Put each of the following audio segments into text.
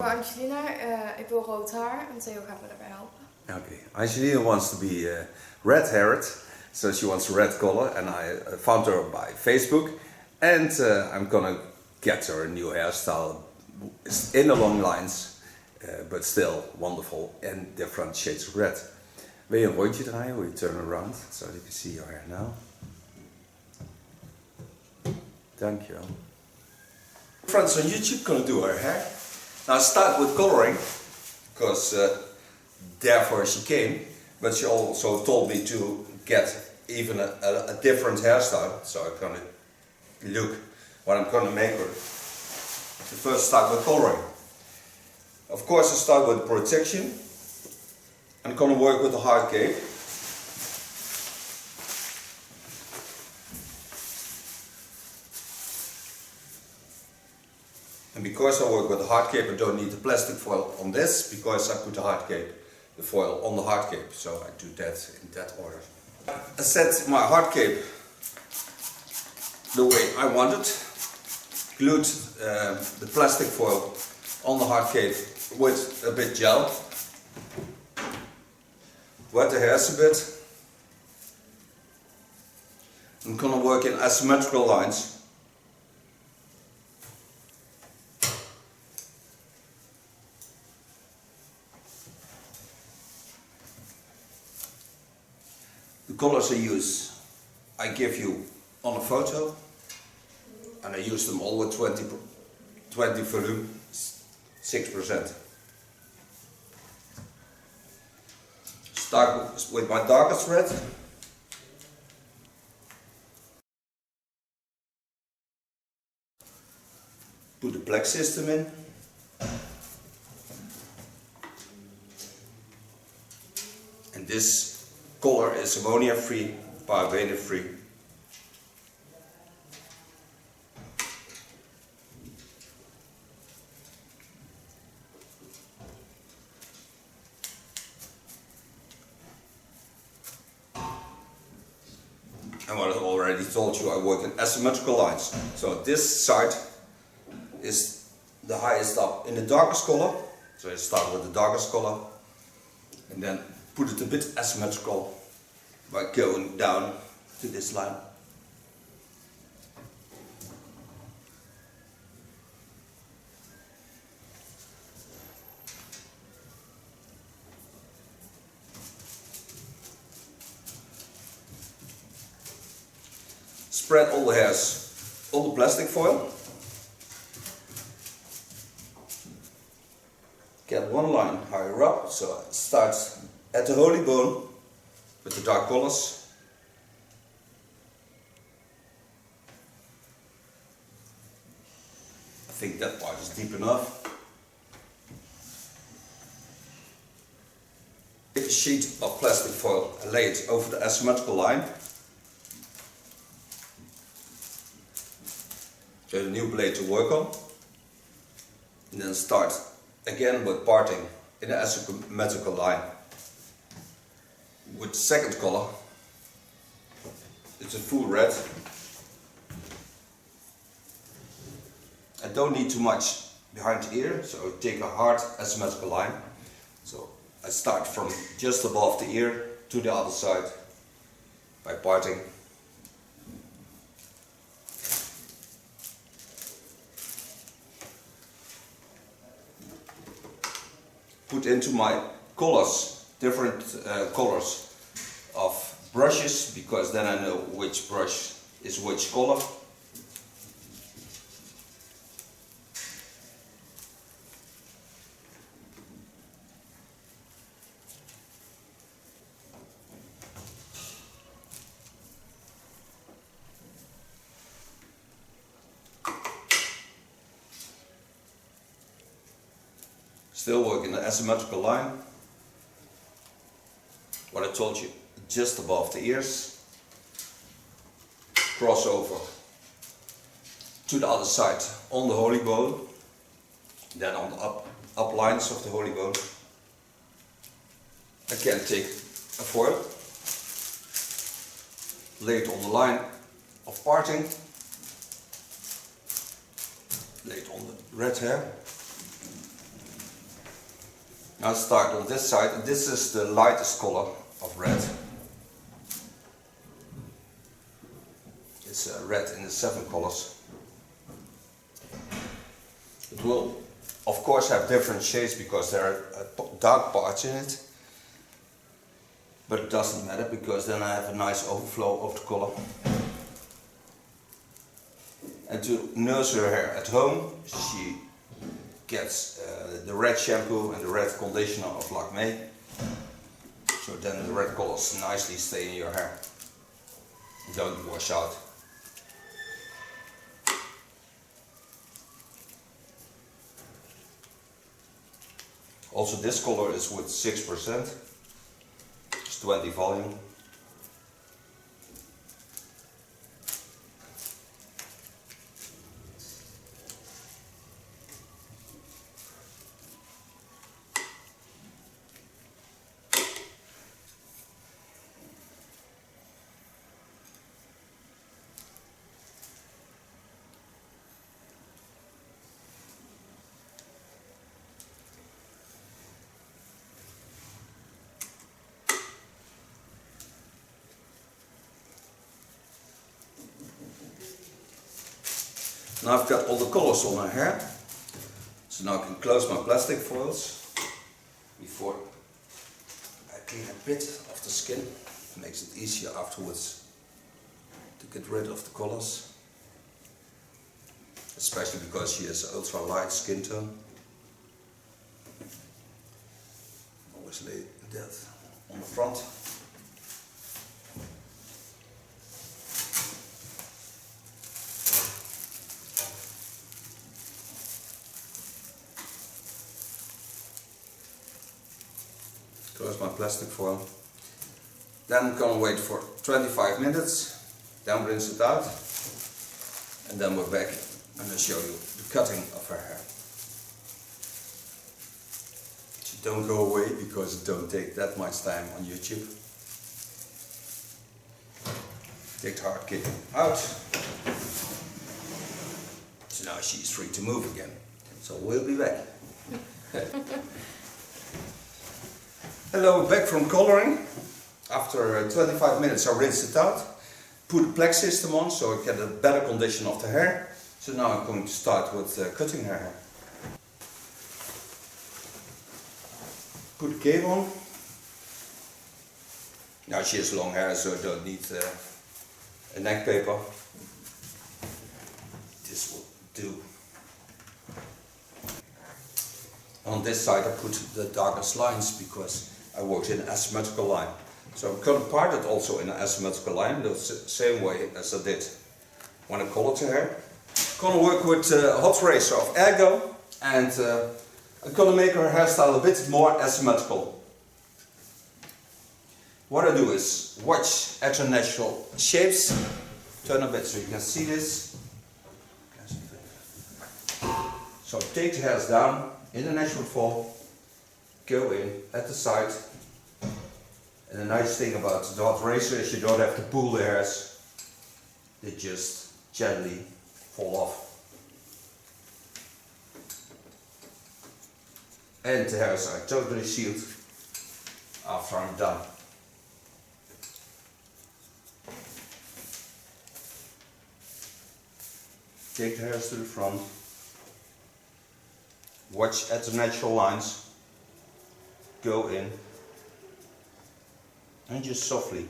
Angelina, ik wil rood haar en Theo gaat me daarbij helpen. Okay, Angelina wants to be red-haired, so she wants red color, and I found her by Facebook, and I'm gonna get her a new hairstyle. It's in the long lines, but still wonderful and different shades of red. Wil je een rondje draaien? Will you turn around so you can see your hair now? Dankjewel. Friends on YouTube gonna do her hair. Now start with coloring, because therefore she came, but she also told me to get even a different hairstyle, so I'm gonna look what I'm gonna make her. The first start with coloring. Of course I start with protection. I'm gonna work with the hard cape. And because I work with the hard cape, I don't need the plastic foil on this, because I put the hard cape, the foil on the hard cape. So I do that in that order. I set my hard cape the way I want it. Glued the plastic foil on the hard cape with a bit gel. Wet the hairs a bit. I'm gonna work in asymmetrical lines. The colors I give you on a photo, and I use them all with 20 volume, 6%. Start with my darkest red. Put the black system in. And this color is ammonia free, paraben free. And what I already told you, I work in asymmetrical lines. So this side is the highest up in the darkest color. So I start with the darkest color and then put it a bit asymmetrical by going down to this line. Spread all the hairs on the plastic foil. Get one line higher up, so it starts at the holy bone with the dark colors. I think that part is deep enough. Take a sheet of plastic foil and lay it over the asymmetrical line. Get a new blade to work on. And then start again with parting in the asymmetrical line. With the second color, it's a full red. I don't need too much behind the ear, so I take a hard asymmetrical line. So I start from just above the ear to the other side by parting. Put into my colors, different colors of brushes, because then I know which brush is which color. Still working the asymmetrical line. What I told you, just above the ears. Cross over to the other side on the holy bone. Then on the up lines of the holy bone. Again, take a foil. Lay it on the line of parting. Lay it on the red hair. Now start on this side. This is the lightest color of red. It's red in the 7 colors. It will of course have different shades because there are dark parts in it. But it doesn't matter because then I have a nice overflow of the color. And to nurse her hair at home, she gets the red shampoo and the red conditioner of Lakme. So then the red colors nicely stay in your hair. Don't wash out. Also this color is with 6%. It's 20 volume. Now I've got all the colors on my hair, so now I can close my plastic foils before I clean a bit of the skin. It makes it easier afterwards to get rid of the colors, especially because she has ultra light skin tone. Always lay that on the front. Close my plastic foil. Then I'm gonna wait for 25 minutes, then rinse it out, and then we're back and I'll show you the cutting of her hair. So don't go away because it don't take that much time on YouTube. Take the hard kicking out. So now she's free to move again. So we'll be back. Hello, back from coloring. After 25 minutes I rinsed it out, put a plaque system on so I get a better condition of the hair. So now I'm going to start with cutting her hair. Put the cape on. Now she has long hair so I don't need a neck paper. This will do. On this side I put the darkest lines because I worked in an asymmetrical line. So I'm going to part it also in an asymmetrical line, the same way as I did when I colored her hair. I'm going to work with a hot razor of Ergo, and I'm going to make her hairstyle a bit more asymmetrical. What I do is watch at her natural shapes, turn a bit so you can see this. So take the hairs down in the natural fall, go in at the side. And the nice thing about the hot razor is you don't have to pull the hairs, they just gently fall off. And the hairs are totally sealed after I'm done. Take the hairs to the front, watch at the natural lines, go in, and just softly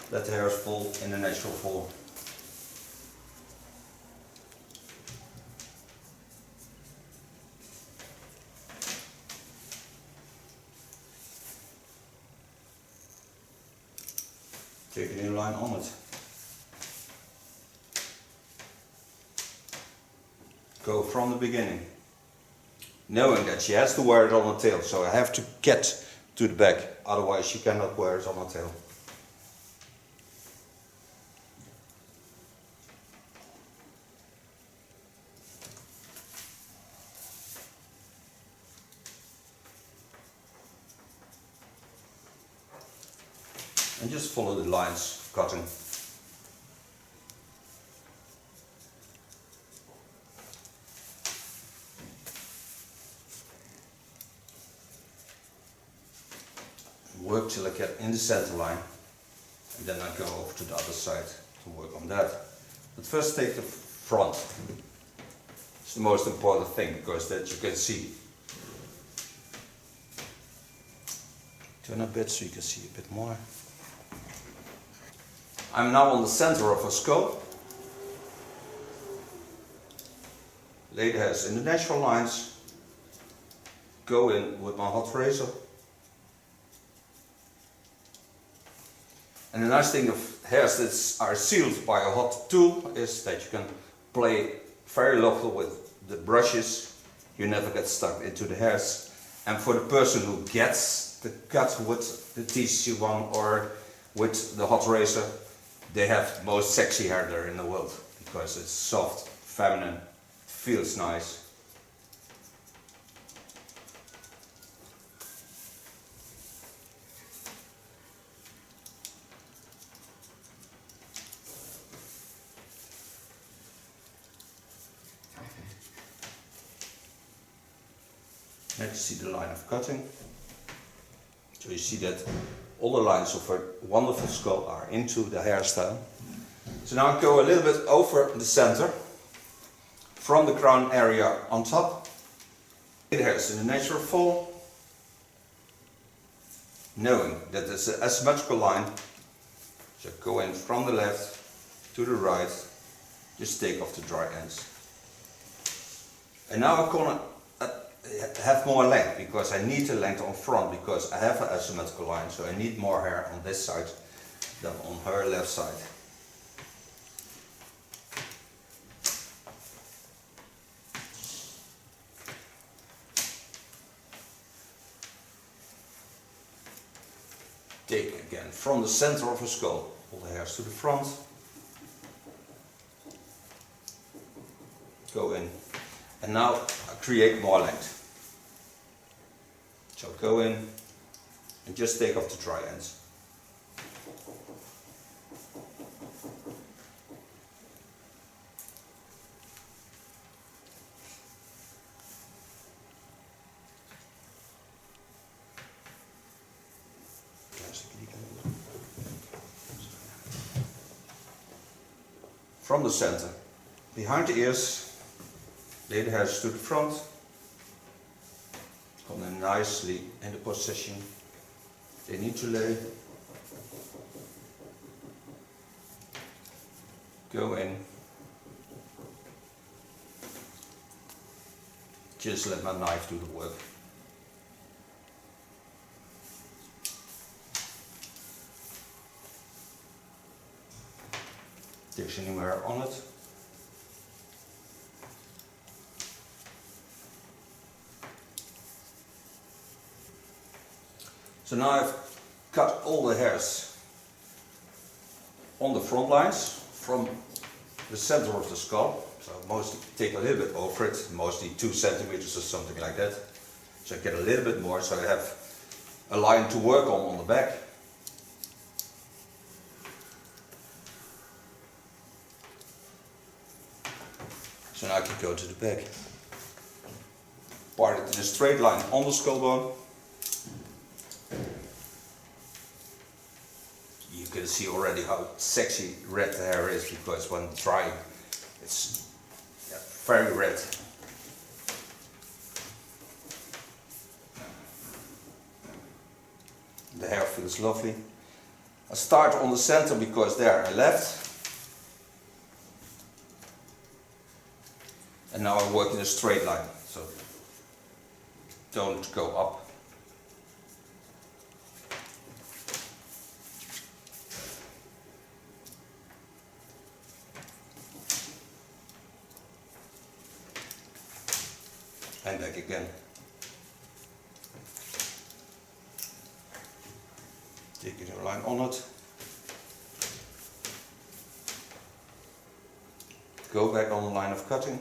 let the hairs fall in the natural form. Take a new line on it. Go from the beginning, knowing that she has to wear it on the tail, so I have to get to the back, otherwise she cannot wear it on her tail. And just follow the lines of cutting. work till I get in the center line, and then I go over to the other side to work on that. But first take the front. It's the most important thing, because that you can see. Turn a bit so you can see a bit more. I'm now on the center of a skull. Lay the hairs in the natural lines. Go in with my hot razor. And the nice thing of hairs that are sealed by a hot tool is that you can play very lovely with the brushes. You never get stuck into the hairs. And for the person who gets the cut with the TC1 or with the hot razor, they have the most sexy hair there in the world, because it's soft, feminine, feels nice. Next, see the line of cutting. So you see that all the lines of a wonderful skull are into the hairstyle. So now I go a little bit over the center, from the crown area on top. The hairs in the natural fall, knowing that it's an asymmetrical line. So go in from the left to the right, just take off the dry ends. And now I'm gonna have more length, because I need the length on front, because I have an asymmetrical line, so I need more hair on this side than on her left side. Take again from the center of her skull, all the hairs to the front. Go in. And now I create more length. So go in and just take off the dry ends. From the center, behind the ears, lay the hairs to the front. Come them nicely in the position they need to lay. Go in. Just let my knife do the work. There's anywhere on it. So now I've cut all the hairs on the front lines from the center of the skull. So mostly take a little bit over it, mostly 2 centimeters or something like that. So I get a little bit more, so I have a line to work on the back. So now I can go to the back. Part it in a straight line on the skull bone. You can see already how sexy red the hair is, because when drying it's very red. The hair feels lovely. I start on the center because there I left. And now I work in a straight line, so don't go up. And back again. Taking a line on it. Go back on the line of cutting.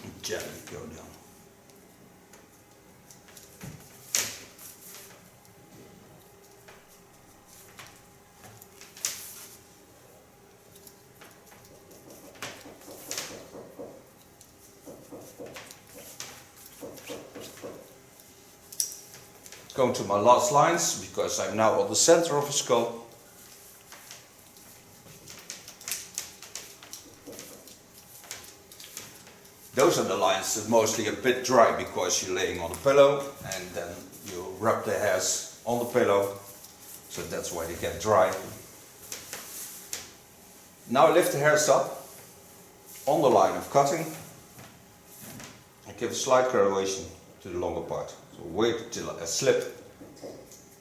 And gently go down. Going to my last lines, because I'm now on the center of the skull. Those are the lines that mostly a bit dry, because you're laying on the pillow and then you rub the hairs on the pillow, so that's why they get dry. Now I lift the hairs up on the line of cutting and give a slight graduation to the longer part. So wait till I slip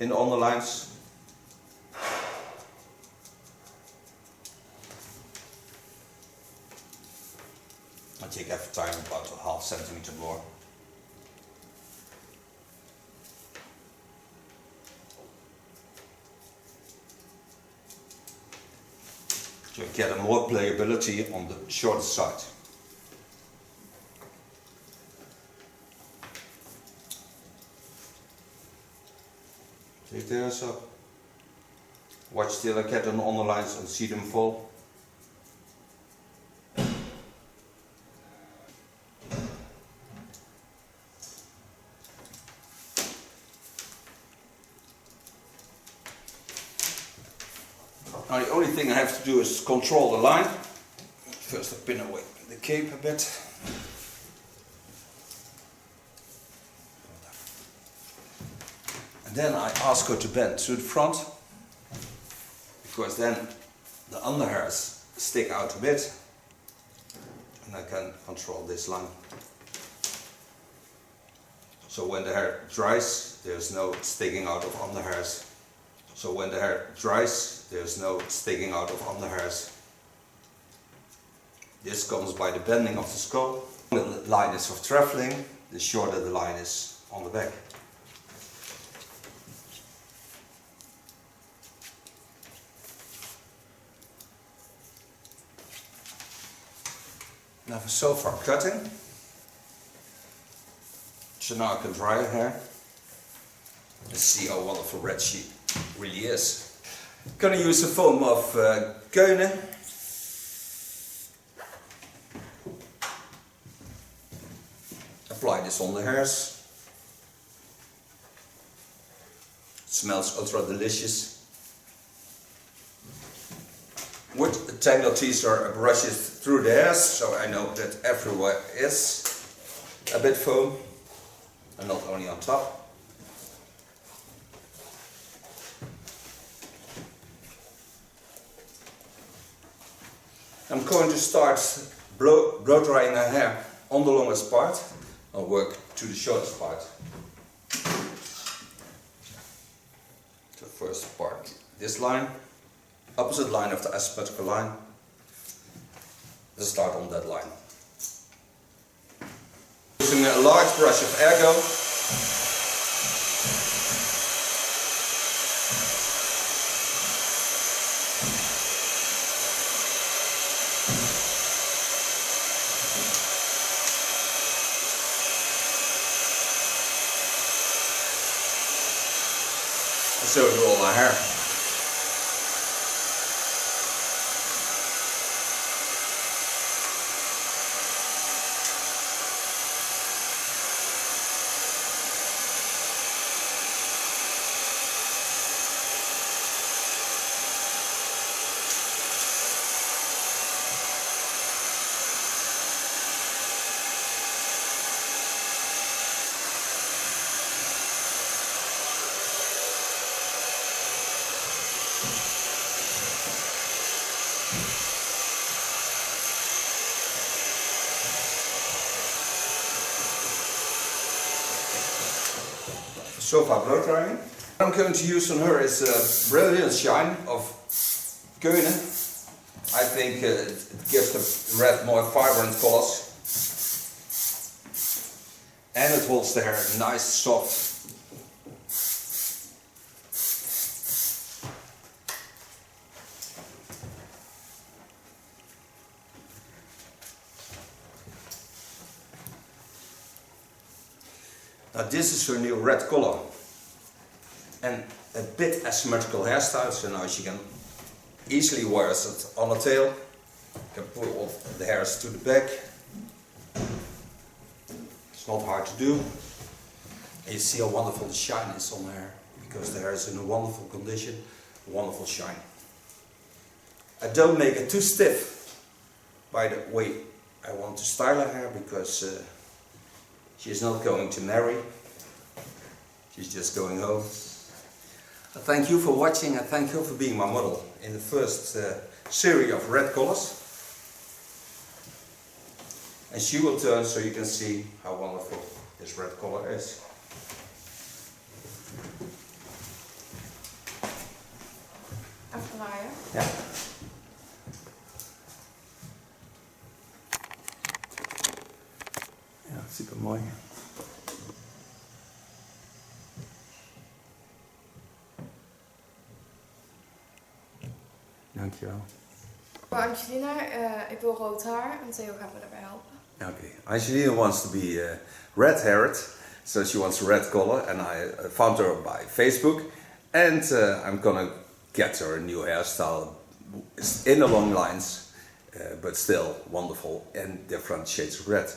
in on the lines. I take every time about a half centimeter more. So you get a more playability on the shorter side. Take the hairs up. Watch till I get on the lines and see them fall. Now the only thing I have to do is control the line. First I pin away the cape a bit. And then I ask her to bend to the front, because then the underhairs stick out a bit and I can control this line. So when the hair dries, there's no sticking out of underhairs. So when the hair dries, there's no sticking out of underhairs. This comes by the bending of the skull. The line is of traveling, the shorter the line is on the back. Now for so far cutting. So now I can dry her hair and see how wonderful red she really is. Gonna use a foam of Keunen. Apply this on the hairs. It smells ultra delicious. With a tangle teaser I brush it through the hairs, so I know that everywhere is a bit foam and not only on top. I'm going to start blow drying her hair on the longest part. I'll work to the shortest part. The first part, this line, opposite line of the asymmetrical line. Let's start on that line. Using a large brush of Ergo. So do all my hair. So far blow drying. What I'm going to use on her is a brilliant shine of Keunen. I think it gives the red more vibrant colors. And it holds the hair nice, soft. Now this is her new red color and a bit asymmetrical hairstyle, so now she can easily wear it on her tail. Can pull all the hairs to the back. It's not hard to do. And you see how wonderful the shine is on her, because the hair is in a wonderful condition, wonderful shine. I don't make it too stiff. By the way, I want to style her hair because she's not going to marry. She's just going home. I thank you for watching. I thank you for being my model in the first series of red colors. And she will turn so you can see how wonderful this red color is. Even naaien. Ja. Ja, super mooi. Dankjewel. Voor Angelina, ik wil rood haar en Theo gaat me daarbij helpen. Okay, Angelina wants to be red-haired, so she wants a red color, and I found her by Facebook, and I'm gonna get her a new hairstyle. It's in the long lines, but still wonderful and different shades of red.